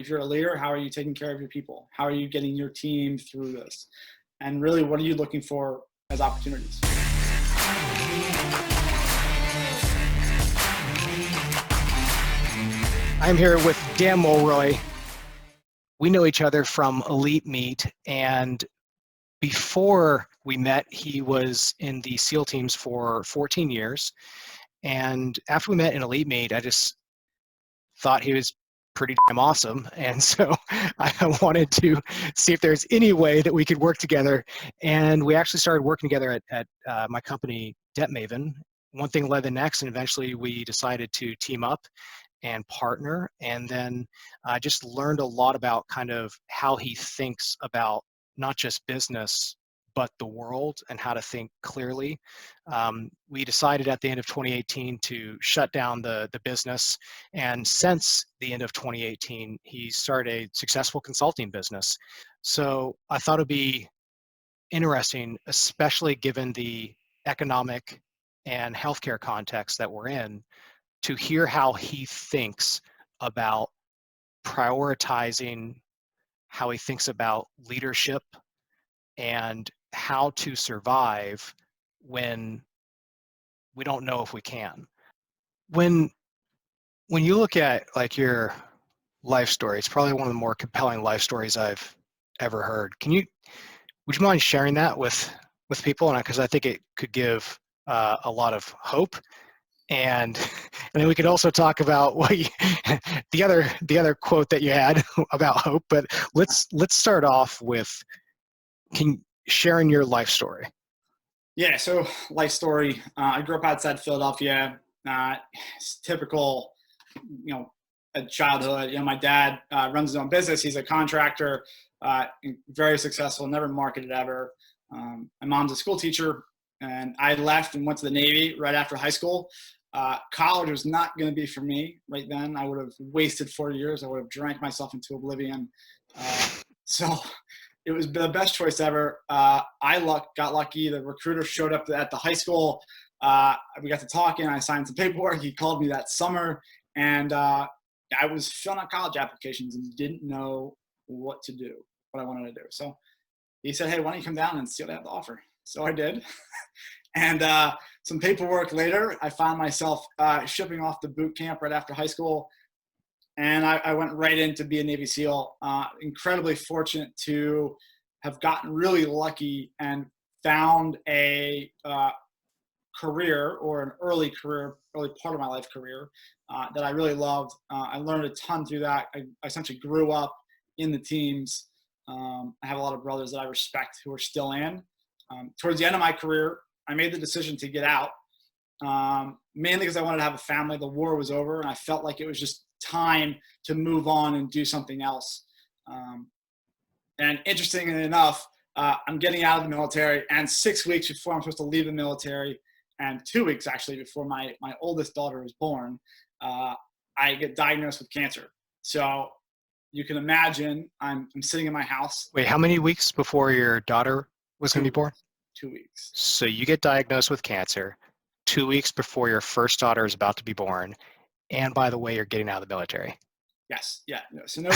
If you're a leader, how are you taking care of your people? How are you getting your team through this? And really, what are you looking for as opportunities? I'm here with Dan Mulroy. We know each other from Elite Meet, and before we met, he was in the SEAL teams for 14 years. And after we met in Elite Meet, I just thought he was pretty damn awesome. And so I wanted to see if there's any way that we could work together. And we actually started working together at my company, Debt Maven. One thing led the next, and eventually we decided to team up and partner. And then I just learned a lot about kind of how he thinks about not just business, but the world and how to think clearly. We decided at the end of 2018 to shut down the business. And since the end of 2018, he started a successful consulting business. So I thought it'd be interesting, especially given the economic and healthcare context that we're in, to hear how he thinks about prioritizing, how he thinks about leadership, and how to survive when we don't know if we can. When you look at like your life story, it's probably one of the more compelling life stories I've ever heard. Would you mind sharing that with people? And because I think it could give a lot of hope. And then we could also talk about the other quote that you had about hope. But let's start off with sharing your life story. Yeah, so life story. I grew up outside Philadelphia. Typical, a childhood. My dad runs his own business. He's a contractor, very successful, never marketed ever. My mom's a school teacher, and I left and went to the Navy right after high school. College was not going to be for me right then. I would have wasted 4 years. I would have drank myself into oblivion. So it was the best choice ever. I got lucky. The recruiter showed up at the high school. We got to talking. I signed some paperwork. He called me that summer, and I was filling out college applications and didn't know what to do, what I wanted to do. So he said, "Hey, why don't you come down and see what I have to offer?" So I did. And some paperwork later, I found myself shipping off to boot camp right after high school. And I went right in to be a Navy SEAL. Incredibly fortunate to have gotten really lucky and found a career, or an early part of my life career that I really loved. I learned a ton through that. I essentially grew up in the teams. I have a lot of brothers that I respect who are still in. Towards the end of my career, I made the decision to get out, mainly because I wanted to have a family. The war was over, and I felt like it was just time to move on and do something else. And interestingly enough, I'm getting out of the military, and 6 weeks before I'm supposed to leave the military, and 2 weeks actually before my oldest daughter was born, I get diagnosed with cancer. So you can imagine I'm sitting in my house. Wait, how many weeks before your daughter was going to be born? 2 weeks. So you get diagnosed with cancer 2 weeks before your first daughter is about to be born. And by the way, you're getting out of the military. Yes. Yeah. No. So no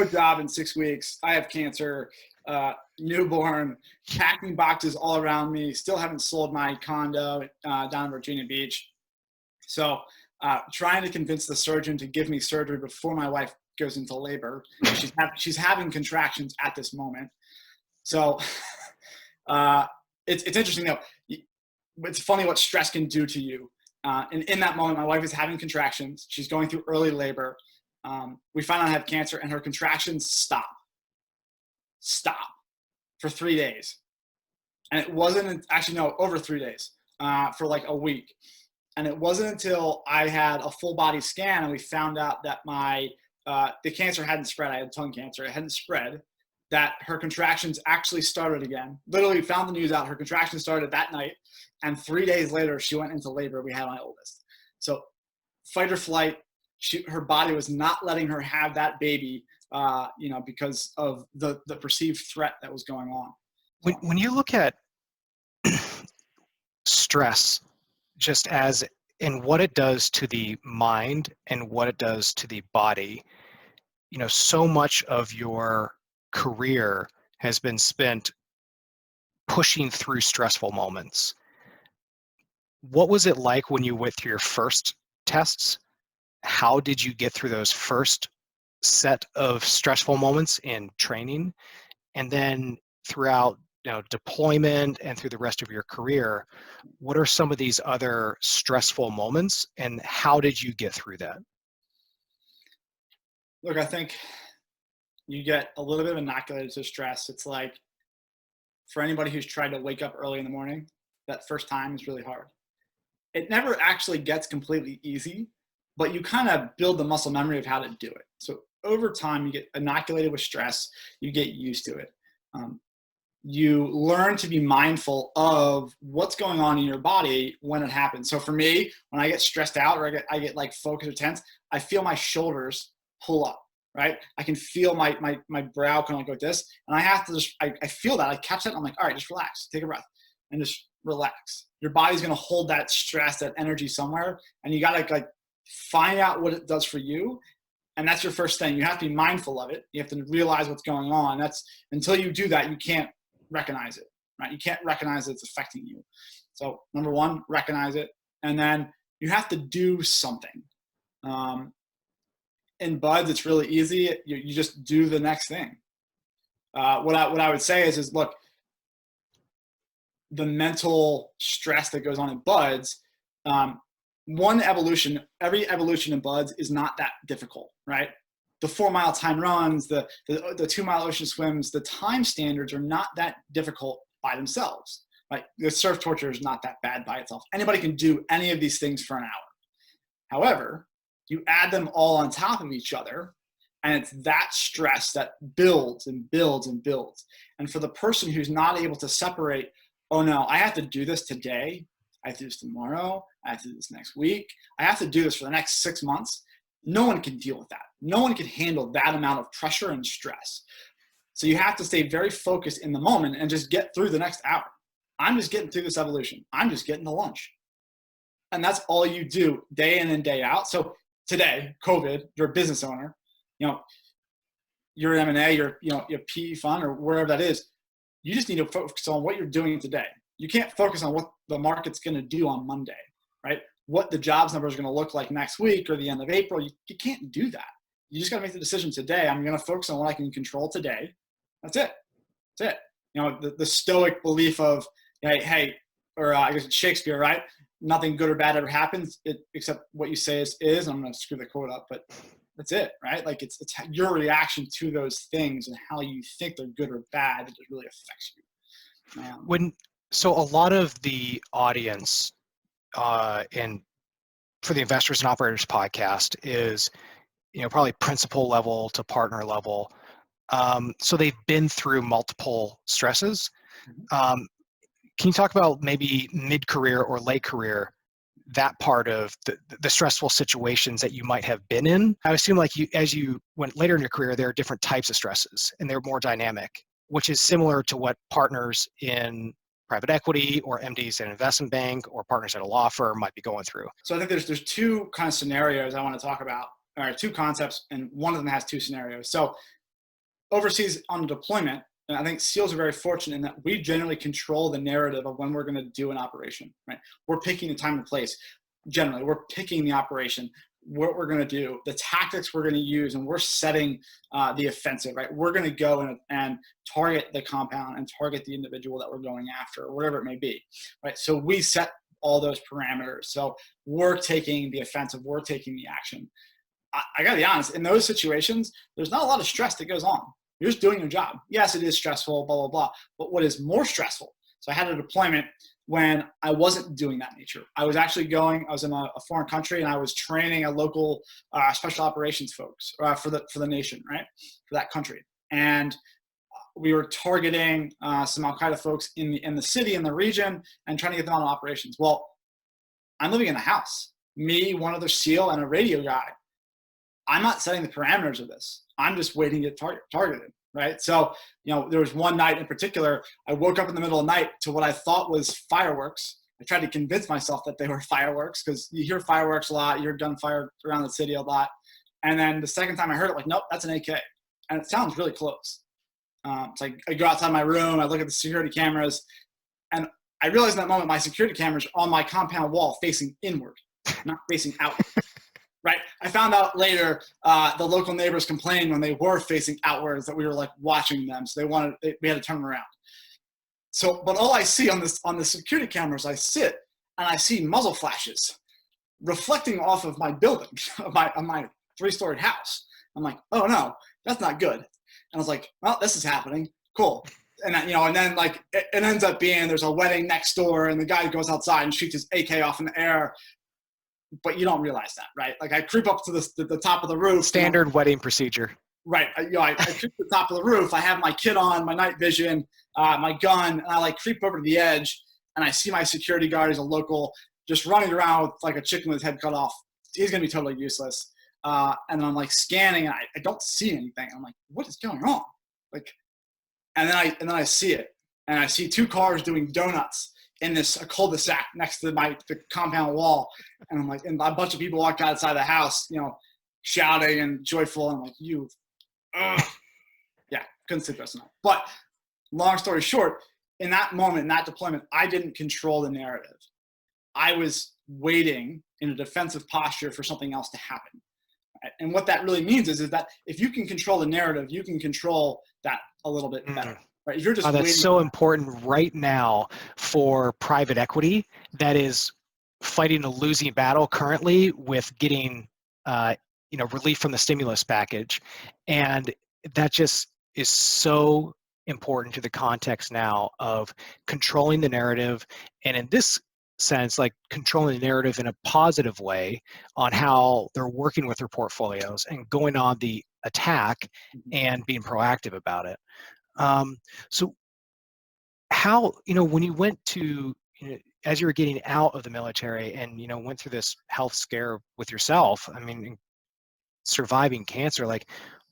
job in 6 weeks. I have cancer, newborn, packing boxes all around me. Still haven't sold my condo down in Virginia Beach. So trying to convince the surgeon to give me surgery before my wife goes into labor. She's having contractions at this moment. So it's interesting though. It's funny what stress can do to you. And in that moment, my wife is having contractions. She's going through early labor. We find out I have cancer, and her contractions stop for 3 days. And it wasn't actually, no, over 3 days, for like a week. And it wasn't until I had a full body scan and we found out that the cancer hadn't spread. I had tongue cancer. It hadn't spread. That her contractions actually started again. Literally found the news out. Her contractions started that night. And 3 days later, she went into labor. We had my oldest. So fight or flight, her body was not letting her have that baby, because of the perceived threat that was going on. So, when you look at stress, just as in what it does to the mind and what it does to the body, so much of your career has been spent pushing through stressful moments. What was it like when you went through your first tests? How did you get through those first set of stressful moments in training? And then throughout deployment and through the rest of your career, what are some of these other stressful moments and how did you get through that? Look, I think you get a little bit of inoculated to stress. It's like for anybody who's tried to wake up early in the morning, that first time is really hard. It never actually gets completely easy, but you kind of build the muscle memory of how to do it. So over time, you get inoculated with stress, you get used to it. You learn to be mindful of what's going on in your body when it happens. So for me, when I get stressed out or I get like focused or tense, I feel my shoulders pull up, right? I can feel my brow kind of like go like this. And I have to just, I feel that, I catch that and I'm like, all right, just relax, take a breath and just relax. Your body's going to hold that stress, that energy somewhere. And you got to like find out what it does for you. And that's your first thing. You have to be mindful of it. You have to realize what's going on. That's until you do that, you can't recognize it, right? You can't recognize it's affecting you. So number one, recognize it. And then you have to do something. In buds, it's really easy. You just do the next thing. What I would say is look, the mental stress that goes on in buds, every evolution in buds is not that difficult, right? The 4-mile time runs, the 2-mile ocean swims, the time standards are not that difficult by themselves. Right? The surf torture is not that bad by itself. Anybody can do any of these things for an hour. However, you add them all on top of each other, and it's that stress that builds and builds and builds. And for the person who's not able to separate, oh no, I have to do this today, I have to do this tomorrow, I have to do this next week, I have to do this for the next 6 months, no one can deal with that. No one can handle that amount of pressure and stress. So you have to stay very focused in the moment and just get through the next hour. I'm just getting through this evolution. I'm just getting to lunch. And that's all you do day in and day out. So today, COVID, you're a business owner, you're an M&A, you're PE fund or wherever that is. You just need to focus on what you're doing today. You can't focus on what the market's going to do on Monday, right? What the jobs numbers are going to look like next week or the end of April. You can't do that. You just got to make the decision today. I'm going to focus on what I can control today. That's it. That's it. The stoic belief of, hey, or I guess it's Shakespeare, right? Nothing good or bad ever happens except what you say is. I'm going to screw the quote up, but that's it, right? Like it's your reaction to those things and how you think they're good or bad that really affects you. So a lot of the audience and for the Investors and Operators podcast is, probably principal level to partner level. So they've been through multiple stresses. Can you talk about maybe mid-career or late career, that part of the stressful situations that you might have been in? I assume like as you went later in your career, there are different types of stresses and they're more dynamic, which is similar to what partners in private equity or MDs at an investment bank or partners at a law firm might be going through. So I think there's two kind of scenarios I want to talk about, or two concepts, and one of them has two scenarios. So overseas on deployment, and I think SEALs are very fortunate in that we generally control the narrative of when we're going to do an operation, right? We're picking the time and place. Generally, we're picking the operation, what we're going to do, the tactics we're going to use, and we're setting the offensive, right? We're going to go and target the compound and target the individual that we're going after, or whatever it may be, right? So we set all those parameters. So we're taking the offensive, we're taking the action. I got to be honest, in those situations, there's not a lot of stress that goes on. You're just doing your job. Yes, it is stressful, blah, blah, blah. But what is more stressful? So I had a deployment when I wasn't doing that nature. I was actually I was in a foreign country and I was training a local special operations folks for the nation, right? For that country. And we were targeting some Al-Qaeda folks in the city, in the region, and trying to get them on operations. Well, I'm living in a house. Me, one other SEAL, and a radio guy. I'm not setting the parameters of this. I'm just waiting to get targeted, right? So, there was one night in particular, I woke up in the middle of the night to what I thought was fireworks. I tried to convince myself that they were fireworks because you hear fireworks a lot, you hear gunfire around the city a lot. And then the second time I heard it, like, nope, that's an AK. And it sounds really close. So I go outside my room, I look at the security cameras, and I realize in that moment my security cameras are on my compound wall facing inward, not facing outward. Right. I found out later the local neighbors complained when they were facing outwards that we were like watching them. So we had to turn them around. So, but all I see on the security cameras, I sit and I see muzzle flashes reflecting off of my building, of my 3-story house. I'm like, oh no, that's not good. And I was like, well, this is happening. Cool. And and then like it ends up being there's a wedding next door, and the guy goes outside and shoots his AK off in the air. But you don't realize that, right? Like I creep up to the top of the roof. Standard wedding procedure. Right. I creep to the top of the roof. I have my kit on, my night vision, my gun, and I like creep over to the edge, and I see my security guard is a local, just running around with like a chicken with his head cut off. He's gonna be totally useless. And then I'm like scanning, and I don't see anything. I'm like, what is going on? Like, and then I see it, and I see 2 cars doing donuts in this cul-de-sac next to the compound wall. And I'm like, and a bunch of people walk outside the house, shouting and joyful. And I'm like, yeah, couldn't sleep last night. But long story short, in that moment, in that deployment, I didn't control the narrative. I was waiting in a defensive posture for something else to happen. And what that really means is that if you can control the narrative, you can control that a little bit better. Right? If you're just that's so important right now for private equity that is fighting a losing battle currently with getting relief from the stimulus package. And that just is so important to the context now of controlling the narrative, and in this sense, like controlling the narrative in a positive way on how they're working with their portfolios and going on the attack and being proactive about it. So how, when you went to, as you were getting out of the military and, went through this health scare with yourself, I mean, surviving cancer, like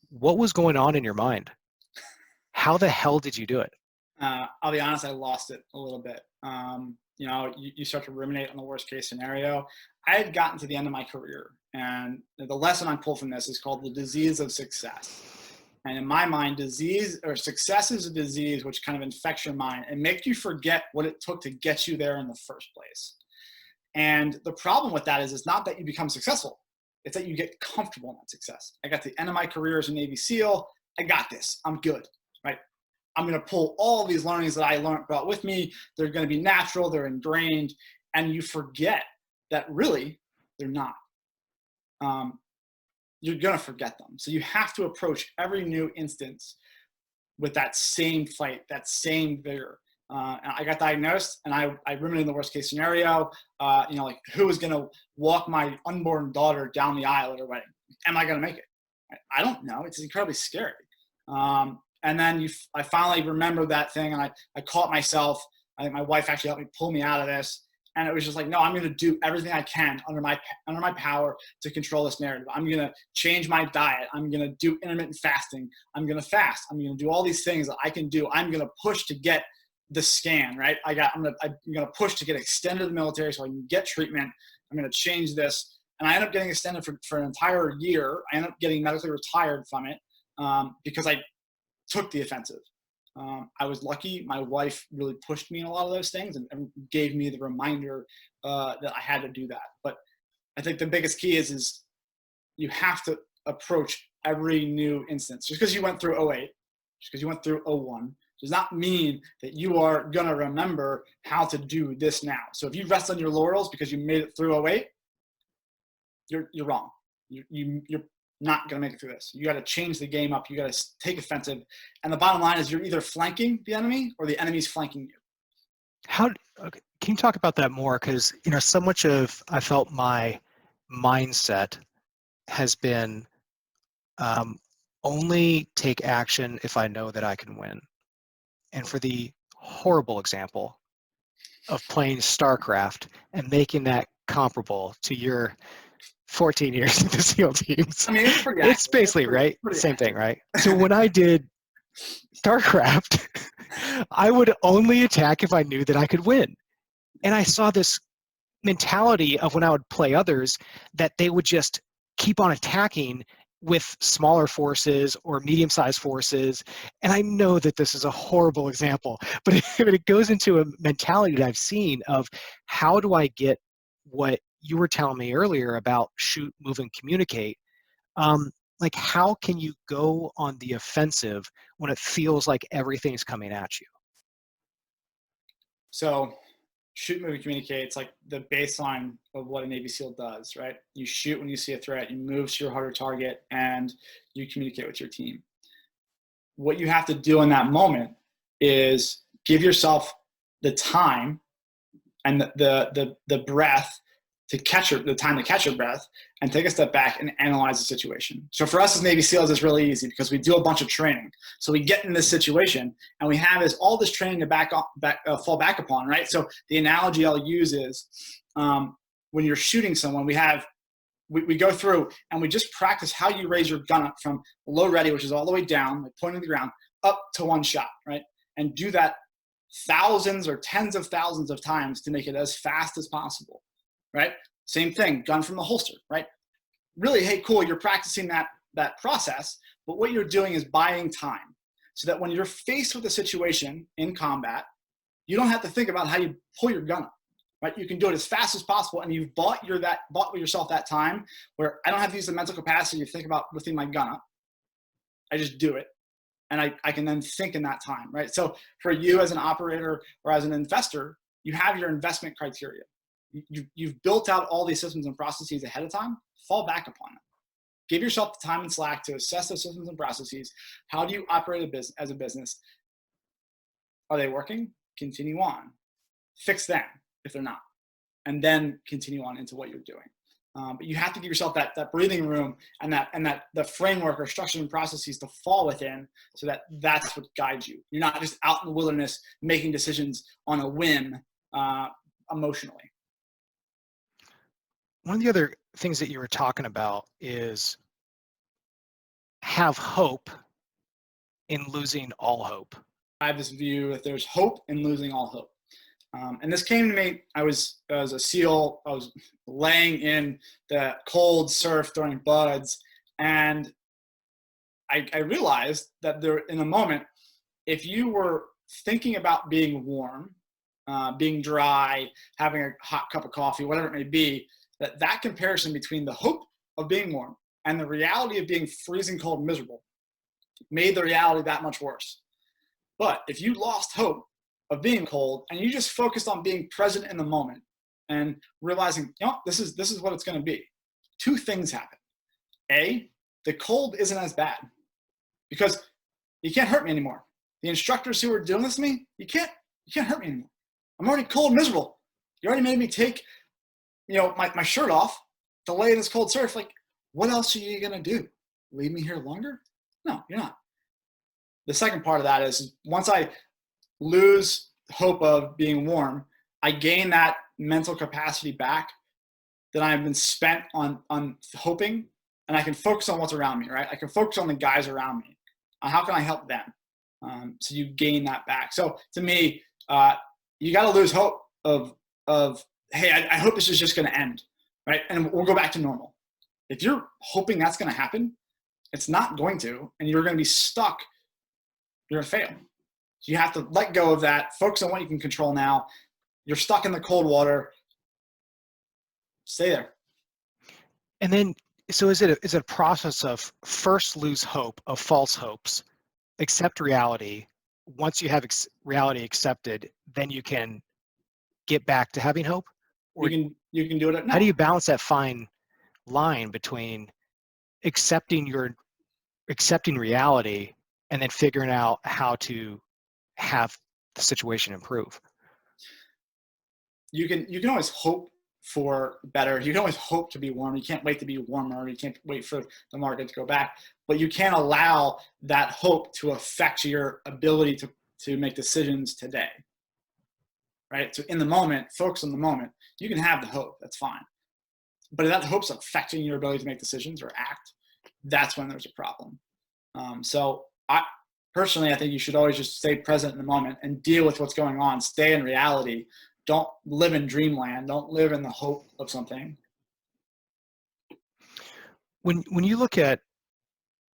what was going on in your mind? How the hell did you do it? I'll be honest, I lost it a little bit. You start to ruminate on the worst case scenario. I had gotten to the end of my career, and the lesson I pull from this is called the disease of success. And in my mind, disease or success is a disease which kind of infects your mind and makes you forget what it took to get you there in the first place. And the problem with that is it's not that you become successful. It's that you get comfortable in that success. I got to the end of my career as a Navy SEAL. I got this. I'm good, right? I'm going to pull all these learnings that I brought with me. They're going to be natural. They're ingrained. And you forget that really they're not. You're going to forget them. So you have to approach every new instance with that same fight, that same vigor. And I got diagnosed, and I ruminated the worst case scenario. Like who is going to walk my unborn daughter down the aisle at her wedding? Am I going to make it? I don't know. It's incredibly scary. And then I finally remembered that thing, and I caught myself. I think my wife actually helped me pull me out of this. And it was just like, no, I'm going to do everything I can under my power to control this narrative. I'm going to change my diet. I'm going to do intermittent fasting. I'm going to fast. I'm going to do all these things that I can do. I'm going to push to get the scan, right? I'm going to push to get extended to the military so I can get treatment. I'm going to change this. And I ended up getting extended for an entire year. I ended up getting medically retired from it because I took the offensive. I was lucky. My wife really pushed me in a lot of those things and gave me the reminder that I had to do that. But I think the biggest key is you have to approach every new instance. Just because you went through 08, just because you went through 01, does not mean that you are going to remember how to do this now. So if you rest on your laurels because you made it through 08, you're wrong. You're not going to make it through this. You got to change the game up. You got to take offensive. And the bottom line is you're either flanking the enemy or the enemy's flanking you. Okay, can you talk about that more? Because, so much of, I felt my mindset has been only take action if I know that I can win. And for the horrible example of playing StarCraft and making that comparable to your 14 years in the SEAL teams. I mean, it's basically right. Same thing, right? So when I did StarCraft, I would only attack if I knew that I could win. And I saw this mentality of when I would play others that they would just keep on attacking with smaller forces or medium-sized forces. And I know that this is a horrible example, but it goes into a mentality that I've seen of how do I get what you were telling me earlier about shoot, move, and communicate. Like, how can you go on the offensive when it feels like everything's coming at you? So shoot, move, and communicate. It's like the baseline of what a Navy SEAL does, right? You shoot when you see a threat, you move to your harder target, and you communicate with your team. What you have to do in that moment is give yourself the time and the breath to catch the time to catch your breath and take a step back and analyze the situation. So for us as Navy SEALs, it's really easy because we do a bunch of training. So we get in this situation and we have all this training to fall back upon, right? So the analogy I'll use is when you're shooting someone, we go through and we just practice how you raise your gun up from low ready, which is all the way down, like pointing to the ground, up to one shot, right? And do that thousands or tens of thousands of times to make it as fast as possible, right? Same thing, gun from the holster, right? Really, hey, cool, you're practicing that process, but what you're doing is buying time so that when you're faced with a situation in combat, you don't have to think about how you pull your gun up, right? You can do it as fast as possible, and you've bought yourself that time where I don't have to use the mental capacity to think about lifting my gun up. I just do it. And I can then think in that time, right? So for you as an operator or as an investor, you have your investment criteria. You've built out all these systems and processes ahead of time. Fall back upon them. Give yourself the time and slack to assess those systems and processes. How do you operate as a business? Are they working? Continue on. Fix them if they're not, and then continue on into what you're doing. But you have to give yourself that breathing room and that the framework or structure and processes to fall within, so that's what guides you. You're not just out in the wilderness making decisions on a whim emotionally. One of the other things that you were talking about is have hope in losing all hope. I have this view that there's hope in losing all hope. And this came to me, I was a SEAL, I was laying in the cold surf throwing buds, and I realized that there, in a moment, if you were thinking about being warm, being dry, having a hot cup of coffee, whatever it may be, that comparison between the hope of being warm and the reality of being freezing cold and miserable made the reality that much worse. But if you lost hope of being cold and you just focused on being present in the moment and realizing, this is what it's going to be, two things happen. A, the cold isn't as bad because you can't hurt me anymore. The instructors who are doing this to me, you can't hurt me anymore. I'm already cold and miserable. You already made me take, my shirt off to lay in this cold surf. Like, what else are you going to do? Leave me here longer? No, you're not. The second part of that is once I lose hope of being warm, I gain that mental capacity back that I've been spent on hoping, and I can focus on what's around me, right? I can focus on the guys around me. How can I help them? So you gain that back. So to me, you got to lose hope of hey, I hope this is just going to end, right? And we'll go back to normal. If you're hoping that's going to happen, it's not going to, and you're going to be stuck. You're going to fail. So you have to let go of that, focus on what you can control now. You're stuck in the cold water. Stay there. And then, so is it a process of first lose hope of false hopes, accept reality. Once you have reality accepted, then you can get back to having hope? Or you can do it. No. How do you balance that fine line between accepting reality and then figuring out how to have the situation improve? You can always hope for better. You can always hope to be warm. You can't wait to be warmer. You can't wait for the market to go back. But you can't allow that hope to affect your ability to make decisions today. Right? So in the moment, focus on the moment. You can have the hope. That's fine. But if that hope's affecting your ability to make decisions or act, that's when there's a problem. So I think you should always just stay present in the moment and deal with what's going on. Stay in reality. Don't live in dreamland. Don't live in the hope of something. When you look at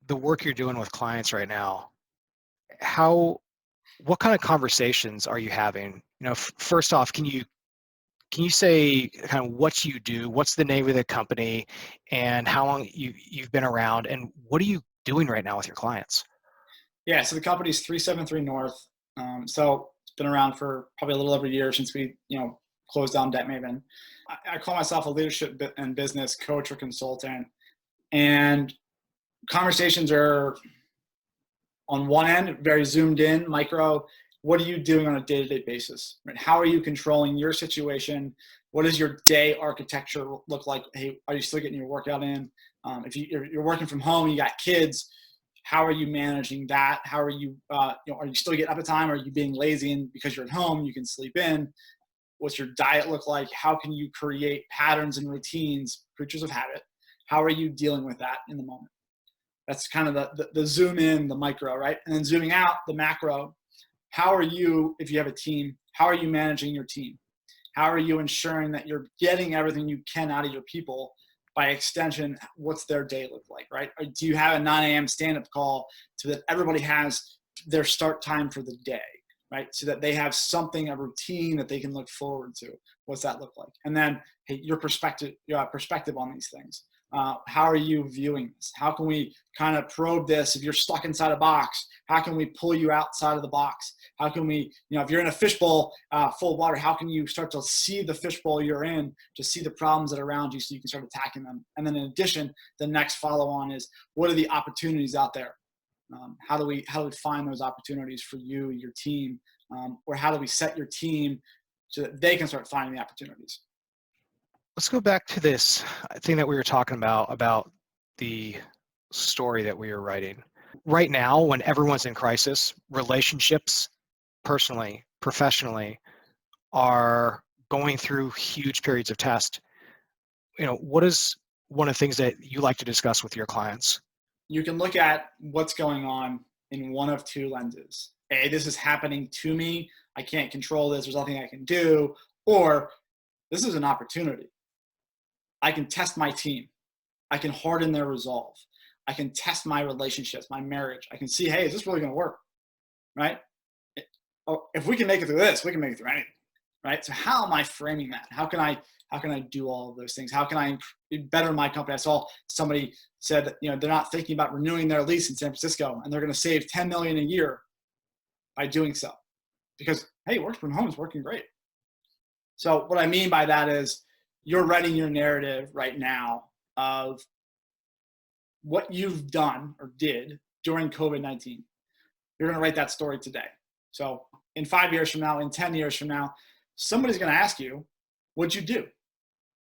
the work you're doing with clients right now, what kind of conversations are you having? First off, can you say kind of what you do, what's the name of the company, and how long you've been around, and what are you doing right now with your clients? Yeah, so the company's 373 North. So it's been around for probably a little over a year since we, closed down Debt Maven. I call myself a leadership and business coach or consultant, and conversations are on one end very zoomed in, micro. What are you doing on a day-to-day basis? Right? How are you controlling your situation? What does your day architecture look like? Hey, are you still getting your workout in? If you're working from home, you got kids. How are you managing that? How are you, are you still getting up at time? Are you being lazy and because you're at home, you can sleep in? What's your diet look like? How can you create patterns and routines, creatures of habit? How are you dealing with that in the moment? That's kind of the zoom in, the micro, right? And then zooming out, the macro. How are you, if you have a team, how are you managing your team? How are you ensuring that you're getting everything you can out of your people? By extension, what's their day look like, right? Or do you have a 9 a.m. stand-up call so that everybody has their start time for the day, right? So that they have something, a routine that they can look forward to. What's that look like? And then, hey, your perspective on these things. How are you viewing this? How can we kind of probe this? If you're stuck inside a box, how can we pull you outside of the box? How can we, if you're in a fishbowl full of water, how can you start to see the fishbowl you're in, to see the problems that are around you so you can start attacking them? And then in addition, the next follow on is, what are the opportunities out there? How do we find those opportunities for you, your team, or how do we set your team so that they can start finding the opportunities? Let's go back to this thing that we were talking about the story that we were writing. Right now, when everyone's in crisis, relationships, personally, professionally, are going through huge periods of test. What is one of the things that you like to discuss with your clients? You can look at what's going on in one of two lenses. A, this is happening to me. I can't control this. There's nothing I can do. Or this is an opportunity. I can test my team. I can harden their resolve. I can test my relationships, my marriage. I can see, hey, is this really going to work? Right? If we can make it through this, we can make it through anything. Right? So how am I framing that? How can I do all of those things? How can I better my company? I saw somebody said that, they're not thinking about renewing their lease in San Francisco, and they're going to save $10 million a year by doing so, because, hey, work from home is working great. So what I mean by that is, you're writing your narrative right now of what you've done or did during COVID-19. You're going to write that story today. So in 5 years from now, in 10 years from now, somebody's going to ask you, what'd you do?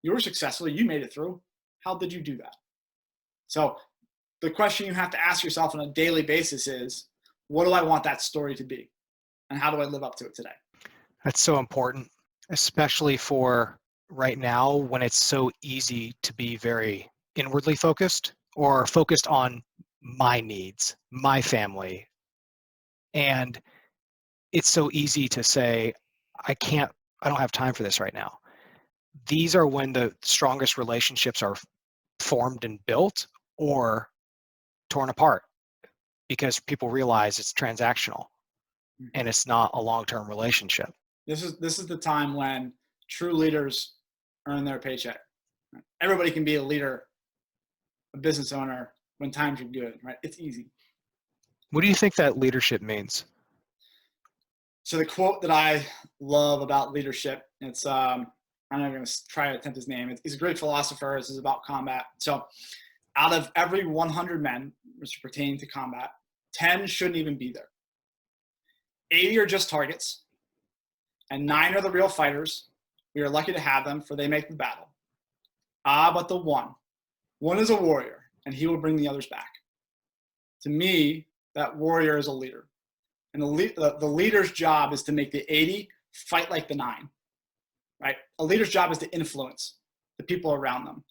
You were successful. You made it through. How did you do that? So the question you have to ask yourself on a daily basis is, what do I want that story to be? And how do I live up to it today? That's so important, especially for right now when it's so easy to be very inwardly focused or focused on my needs, my family. And it's so easy to say, I don't have time for this right now. These are when the strongest relationships are formed and built or torn apart, because people realize it's transactional and it's not a long-term relationship. This is the time when true leaders earn their paycheck. Everybody can be a leader, a business owner, when times are good, right? It's easy. What do you think that leadership means? So the quote that I love about leadership, it's I'm not going to try to attempt his name. He's a great philosopher. This is about combat. So out of every 100 men, which pertain to combat, 10 shouldn't even be there. 80 are just targets, and 9 are the real fighters. We are lucky to have them, for they make the battle. But the one is a warrior, and he will bring the others back. To me, that warrior is a leader. And the leader's job is to make the 80 fight like the 9, right? A leader's job is to influence the people around them.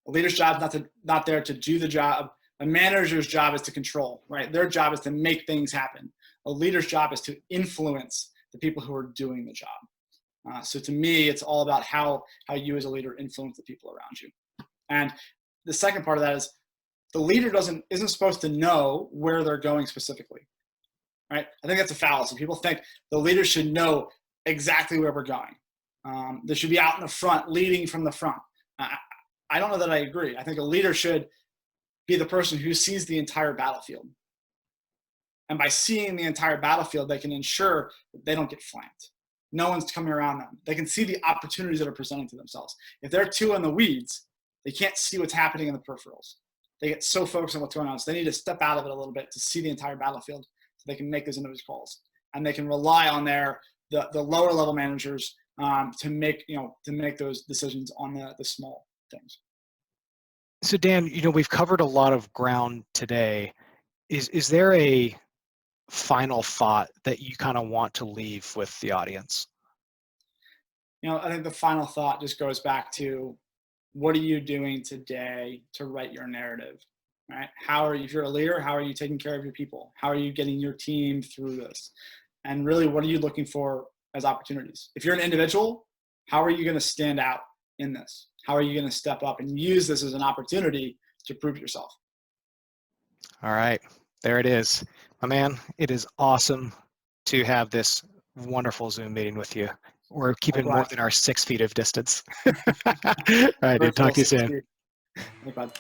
A leader's job is not there to do the job. A manager's job is to control, right? Their job is to make things happen. A leader's job is to influence the people who are doing the job. So to me, it's all about how you as a leader influence the people around you. And the second part of that is, the leader isn't supposed to know where they're going specifically, right? I think that's a fallacy. People think the leader should know exactly where we're going. They should be out in the front, leading from the front. I don't know that I agree. I think a leader should be the person who sees the entire battlefield. And by seeing the entire battlefield, they can ensure that they don't get flanked. No one's coming around them. They can see the opportunities that are presenting to themselves. If they're too in the weeds, they can't see what's happening in the peripherals. They get so focused on what's going on. So they need to step out of it a little bit to see the entire battlefield so they can make those individual calls. And they can rely on the lower level managers to make those decisions on the small things. So Dan, we've covered a lot of ground today. Is there a final thought that you kind of want to leave with the audience? I think the final thought just goes back to, what are you doing today to write your narrative, right? If you're a leader, how are you taking care of your people? How are you getting your team through this? And really, what are you looking for as opportunities? If you're an individual, how are you going to stand out in this? How are you going to step up and use this as an opportunity to prove yourself? All right, there it is. My man, it is awesome to have this wonderful Zoom meeting with you. We're keeping more than our 6 feet of distance. All right, dude, talk to you soon. No problem.